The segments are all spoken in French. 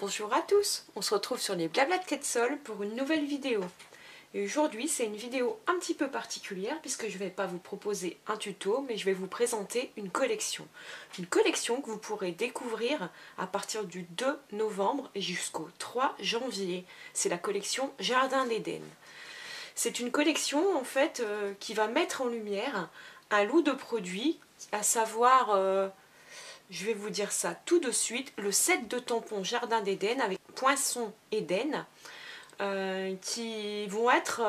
Bonjour à tous, on se retrouve sur les Blabla de Quetzal pour une nouvelle vidéo. Et aujourd'hui c'est une vidéo un petit peu particulière puisque je ne vais pas vous proposer un tuto mais je vais vous présenter une collection. Une collection que vous pourrez découvrir à partir du 2 novembre jusqu'au 3 janvier. C'est la collection Jardin d'Éden. C'est une collection en fait qui va mettre en lumière un lot de produits, à savoir... je vais vous dire ça tout de suite. Le set de tampons Jardin d'Éden avec Poinçon Éden qui vont être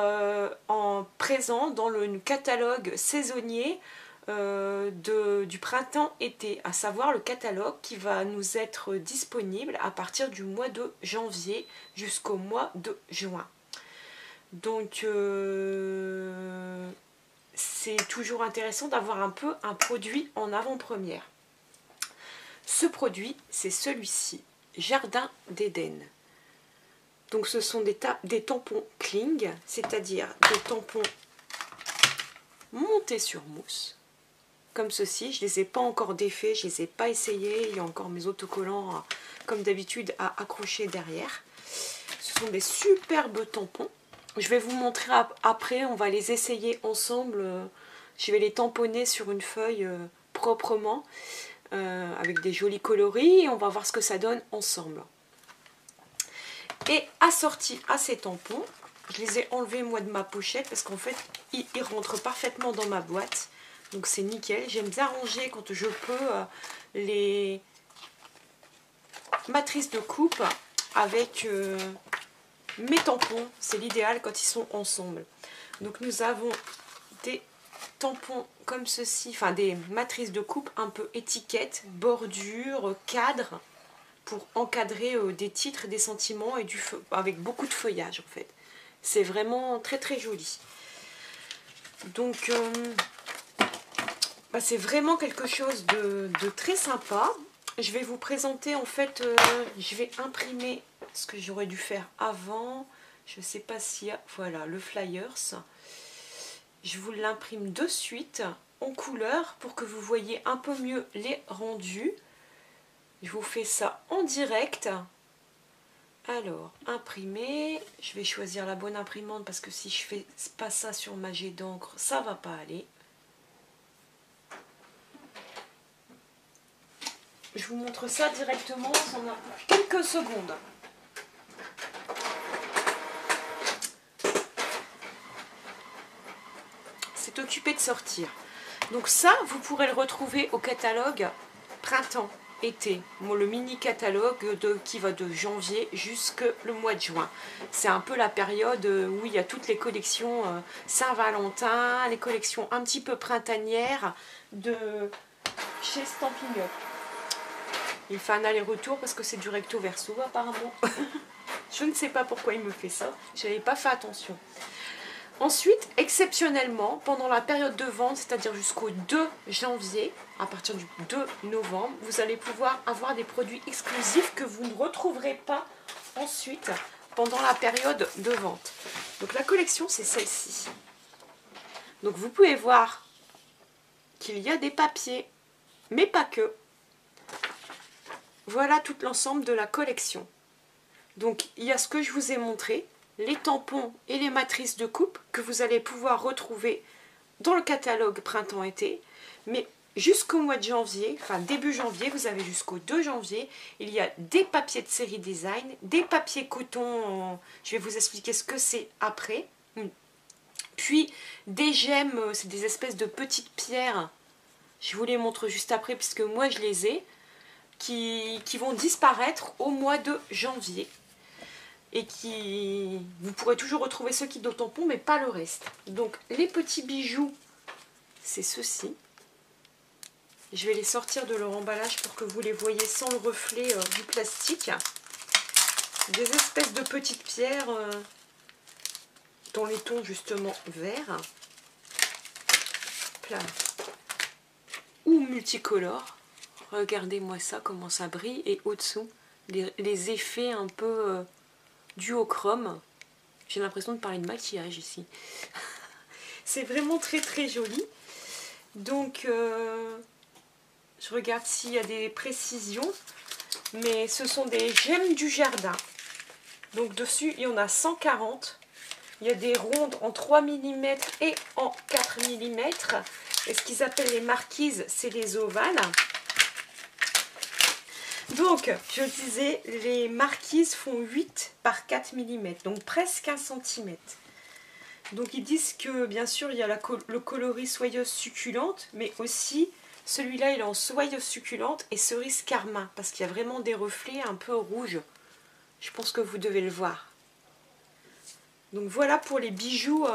présents dans le catalogue saisonnier du printemps-été, à savoir le catalogue qui va nous être disponible à partir du mois de janvier jusqu'au mois de juin. Donc c'est toujours intéressant d'avoir un peu un produit en avant-première. Ce produit, c'est celui-ci, Jardin d'Éden. Donc ce sont des tampons Kling, c'est-à-dire des tampons montés sur mousse, comme ceci. Je ne les ai pas encore défaits, je ne les ai pas essayés. Il y a encore mes autocollants, comme d'habitude, à accrocher derrière. Ce sont des superbes tampons. Je vais vous montrer après, on va les essayer ensemble. Je vais les tamponner sur une feuille proprement. Avec des jolis coloris et on va voir ce que ça donne ensemble. Et assorti à ces tampons, je les ai enlevés moi de ma pochette parce qu'en fait ils rentrent parfaitement dans ma boîte, donc c'est nickel. J'aime bien ranger quand je peux les matrices de coupe avec mes tampons, c'est l'idéal quand ils sont ensemble. Donc nous avons des tampons comme ceci, enfin des matrices de coupe un peu étiquettes, bordures, cadres, pour encadrer des titres, des sentiments et du feu, avec beaucoup de feuillage en fait. C'est vraiment très très joli. Donc c'est vraiment quelque chose de très sympa. Je vais vous présenter en fait, je vais imprimer ce que j'aurais dû faire avant. Je ne sais pas s'il y a, voilà, le flyers. Je vous l'imprime de suite en couleur pour que vous voyez un peu mieux les rendus. Je vous fais ça en direct. Alors, imprimer. Je vais choisir la bonne imprimante parce que si je fais pas ça sur ma jet d'encre, ça va pas aller. Je vous montre ça directement, ça en a quelques secondes. Occupé de sortir. Donc ça, vous pourrez le retrouver au catalogue printemps-été. Le mini catalogue qui va de janvier jusqu'au mois de juin. C'est un peu la période où il y a toutes les collections Saint-Valentin, les collections un petit peu printanières de chez Stampin' Up. Il fait un aller-retour parce que c'est du recto verso apparemment. Je ne sais pas pourquoi il me fait ça. Je n'avais pas fait attention. Ensuite, exceptionnellement, pendant la période de vente, c'est-à-dire jusqu'au 2 janvier, à partir du 2 novembre, vous allez pouvoir avoir des produits exclusifs que vous ne retrouverez pas ensuite pendant la période de vente. Donc la collection, c'est celle-ci. Donc vous pouvez voir qu'il y a des papiers, mais pas que. Voilà tout l'ensemble de la collection. Donc il y a ce que je vous ai montré, les tampons et les matrices de coupe que vous allez pouvoir retrouver dans le catalogue printemps-été. Mais jusqu'au mois de janvier, enfin début janvier, vous avez jusqu'au 2 janvier, il y a des papiers de série design, des papiers coton, je vais vous expliquer ce que c'est après. Puis des gemmes, c'est des espèces de petites pierres, je vous les montre juste après puisque moi je les ai, qui vont disparaître au mois de janvier. Et qui vous pourrez toujours retrouver ceux qui donnent tampon mais pas le reste. Donc les petits bijoux, c'est ceux-ci. Je vais les sortir de leur emballage pour que vous les voyez sans le reflet du plastique. Des espèces de petites pierres dans les tons justement verts, plein ou multicolores. Regardez-moi ça, comment ça brille, et au-dessous les effets un peu duochrome. J'ai l'impression de parler de maquillage ici. C'est vraiment très très joli. Donc je regarde s'il y a des précisions. mais ce sont des gemmes du jardin. Donc dessus, il y en a 140. Il y a des rondes en 3 mm et en 4 mm. Et ce qu'ils appellent les marquises, c'est les ovales. Donc, je disais, les marquises font 8 par 4 mm, donc presque 1 cm. Donc ils disent que bien sûr il y a le coloris soyeuse succulente, mais aussi celui-là il est en soyeuse succulente et cerise carmin, parce qu'il y a vraiment des reflets un peu rouges. Je pense que vous devez le voir. Donc voilà pour les bijoux,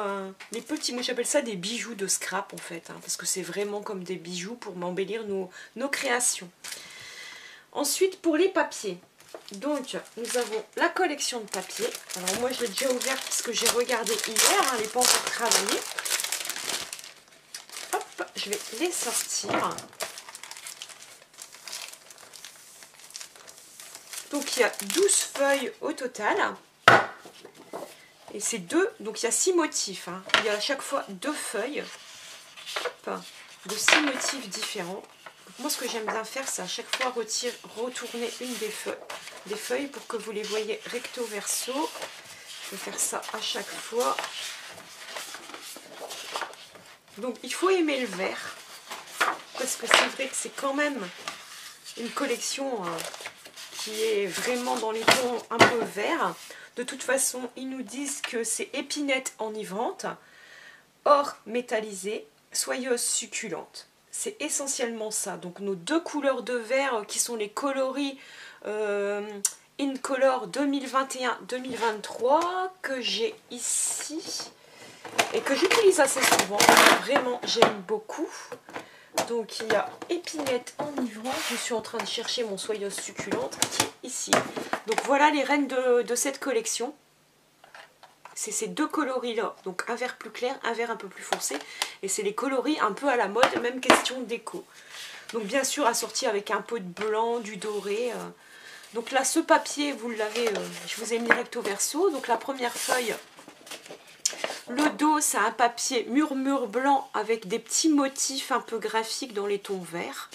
les petits, moi j'appelle ça des bijoux de scrap en fait, hein, parce que c'est vraiment comme des bijoux pour m'embellir nos créations. Ensuite pour les papiers. Donc, nous avons la collection de papier. Alors moi, je l'ai déjà ouverte parce que j'ai regardé hier. Hein, elle n'est pas encore travaillée. Hop, je vais les sortir. Donc, il y a 12 feuilles au total. Et c'est deux. Donc, il y a 6 motifs. Hein. Il y a à chaque fois 2 feuilles. Hop, de 6 motifs différents. Donc, moi, ce que j'aime bien faire, c'est à chaque fois retourner une des feuilles pour que vous les voyez recto verso. Je vais faire ça à chaque fois. Donc il faut aimer le vert, parce que c'est vrai que c'est quand même une collection qui est vraiment dans les tons un peu verts. De toute façon, ils nous disent que c'est épinette enivrante, or métallisé, soyeuse succulente. C'est essentiellement ça. Donc nos 2 couleurs de vert qui sont les coloris Incolor 2021-2023 que j'ai ici et que j'utilise assez souvent. Vraiment, j'aime beaucoup. Donc il y a épinette enivrante. Je suis en train de chercher mon soyeuse succulente qui est ici. Donc voilà les reines de cette collection. C'est ces 2 coloris là, donc un vert plus clair, un vert un peu plus foncé, et c'est les coloris un peu à la mode, même question déco. Donc bien sûr assorti avec un peu de blanc, du doré. Donc là ce papier, vous l'avez, je vous ai mis recto verso. Donc la première feuille, le dos c'est un papier murmure blanc avec des petits motifs un peu graphiques dans les tons verts.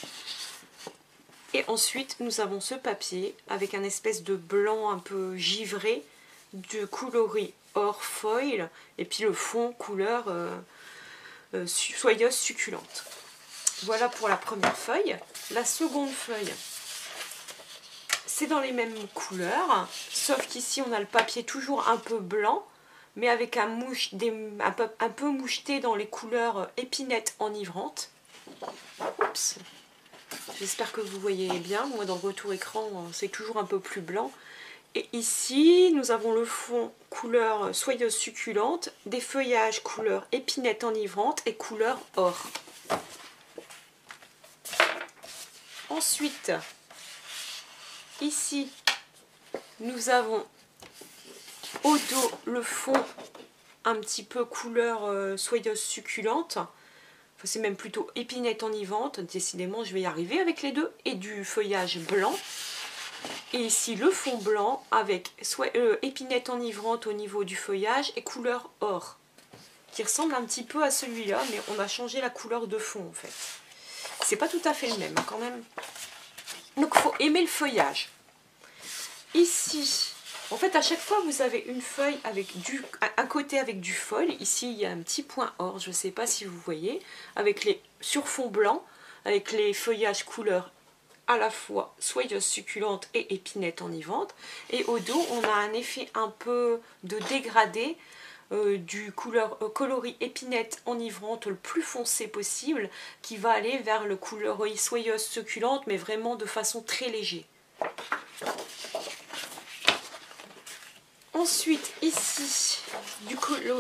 Et ensuite nous avons ce papier avec un espèce de blanc un peu givré, de coloris or foil, et puis le fond couleur soyeuse succulente. Voilà pour la première feuille. La seconde feuille, c'est dans les mêmes couleurs, sauf qu'ici on a le papier toujours un peu blanc, mais avec un peu moucheté dans les couleurs épinette enivrante. Oups. J'espère que vous voyez bien. Moi dans le retour écran c'est toujours un peu plus blanc. Et ici, nous avons le fond couleur soyeuse succulente, des feuillages couleur épinette enivrante et couleur or. Ensuite, ici, nous avons au dos le fond un petit peu couleur soyeuse succulente. Enfin, c'est même plutôt épinette enivrante. Décidément, je vais y arriver avec les deux. Et du feuillage blanc. Et ici le fond blanc avec épinette enivrante au niveau du feuillage et couleur or, qui ressemble un petit peu à celui-là, mais on a changé la couleur de fond en fait. C'est pas tout à fait le même quand même. Donc il faut aimer le feuillage. Ici, en fait à chaque fois vous avez une feuille avec un côté avec du foil. Ici il y a un petit point or, je ne sais pas si vous voyez, avec les sur fond blanc, avec les feuillages couleur à la fois soyeuse succulente et épinette enivrante. Et au dos, on a un effet un peu de dégradé du coloris épinette enivrante le plus foncé possible, qui va aller vers le coloris soyeuse succulente, mais vraiment de façon très légère. Ensuite, ici,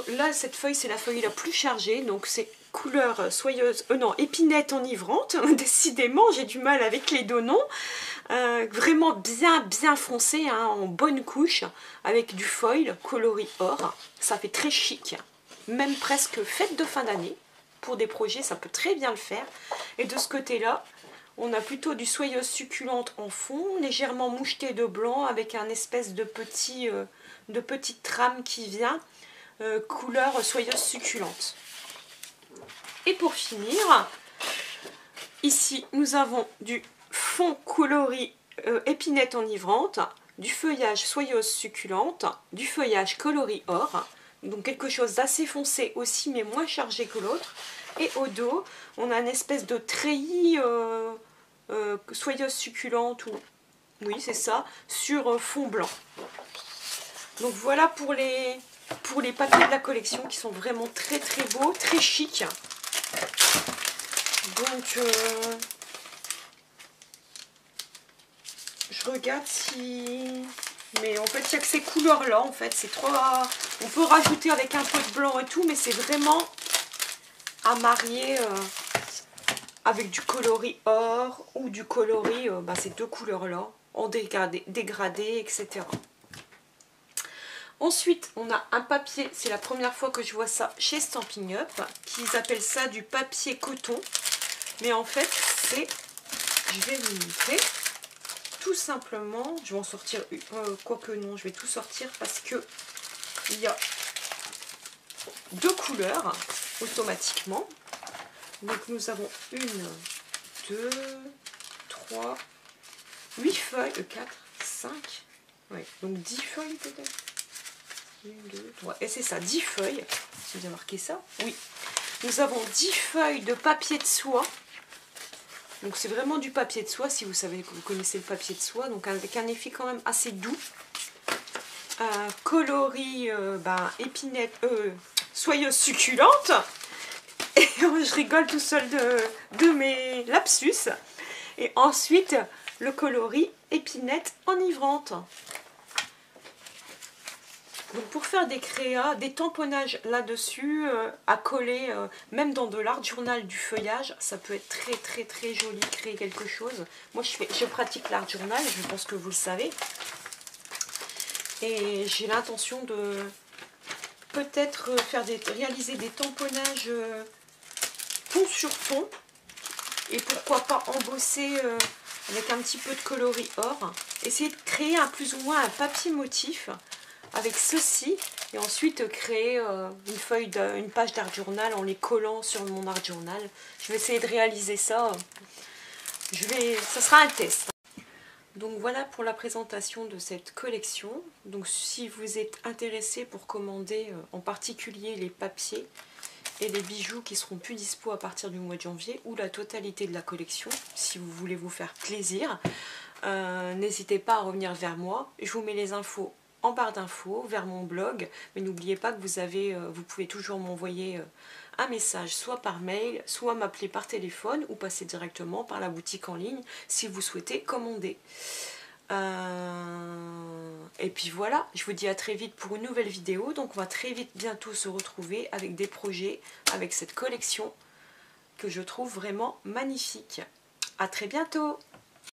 là, cette feuille, c'est la feuille la plus chargée, donc c'est couleur soyeuse, non, épinette enivrante. Décidément, j'ai du mal avec les deux noms. Vraiment bien foncé, hein, en bonne couche, avec du foil coloris or. Ça fait très chic, même presque fête de fin d'année. Pour des projets, ça peut très bien le faire. Et de ce côté-là, on a plutôt du soyeuse succulente en fond, légèrement moucheté de blanc, avec un espèce de petite trame qui vient, couleur soyeuse succulente. Et pour finir, ici nous avons du fond coloris épinette enivrante, du feuillage soyeuse succulente, du feuillage coloris or, donc quelque chose d'assez foncé aussi mais moins chargé que l'autre. Et au dos, on a une espèce de treillis soyeuse succulente, ou oui c'est ça, sur fond blanc. Donc voilà pour les papiers de la collection qui sont vraiment très très beaux, très chic. Donc je regarde si... Mais en fait il n'y a que ces couleurs là en fait, c'est trop... On peut rajouter avec un peu de blanc et tout, mais c'est vraiment à marier avec du coloris or ou du coloris, ces deux couleurs là, en dégradé, etc. Ensuite, on a un papier, c'est la première fois que je vois ça chez Stampin' Up, qu'ils appellent ça du papier coton. Mais en fait, c'est, je vais vous montrer, tout simplement, je vais en sortir, quoique non, je vais tout sortir parce que il y a deux couleurs automatiquement. Donc nous avons 1, 2, 3, 8 feuilles, 4, 5, ouais, donc 10 feuilles peut-être. 1, 2, 3, et c'est ça, 10 feuilles, si vous avez marqué ça, oui. Nous avons 10 feuilles de papier de soie, donc c'est vraiment du papier de soie, si vous savez que vous connaissez le papier de soie, donc avec un effet quand même assez doux. Coloris épinette, soyeuse succulente, et je rigole tout seul de mes lapsus, et ensuite le coloris épinette enivrante. Donc pour faire des créas, des tamponnages là-dessus, à coller, même dans de l'art journal du feuillage, ça peut être très très très joli, créer quelque chose. Moi je pratique l'art journal, je pense que vous le savez. Et j'ai l'intention de peut-être réaliser des tamponnages fond sur fond. Et pourquoi pas embosser avec un petit peu de coloris or. Essayer de créer plus ou moins un papier motif avec ceci, et ensuite créer une page d'art journal en les collant sur mon art journal. Je vais essayer de réaliser ça. Ça sera un test. Donc voilà pour la présentation de cette collection. Donc si vous êtes intéressé pour commander en particulier les papiers et les bijoux qui seront plus dispo à partir du mois de janvier, ou la totalité de la collection, si vous voulez vous faire plaisir, n'hésitez pas à revenir vers moi. Je vous mets les infos en barre d'infos, vers mon blog, mais n'oubliez pas que vous pouvez toujours m'envoyer un message, soit par mail, soit m'appeler par téléphone, ou passer directement par la boutique en ligne si vous souhaitez commander. Et puis voilà, je vous dis à très vite pour une nouvelle vidéo. Donc on va très vite bientôt se retrouver avec des projets, avec cette collection que je trouve vraiment magnifique. À très bientôt!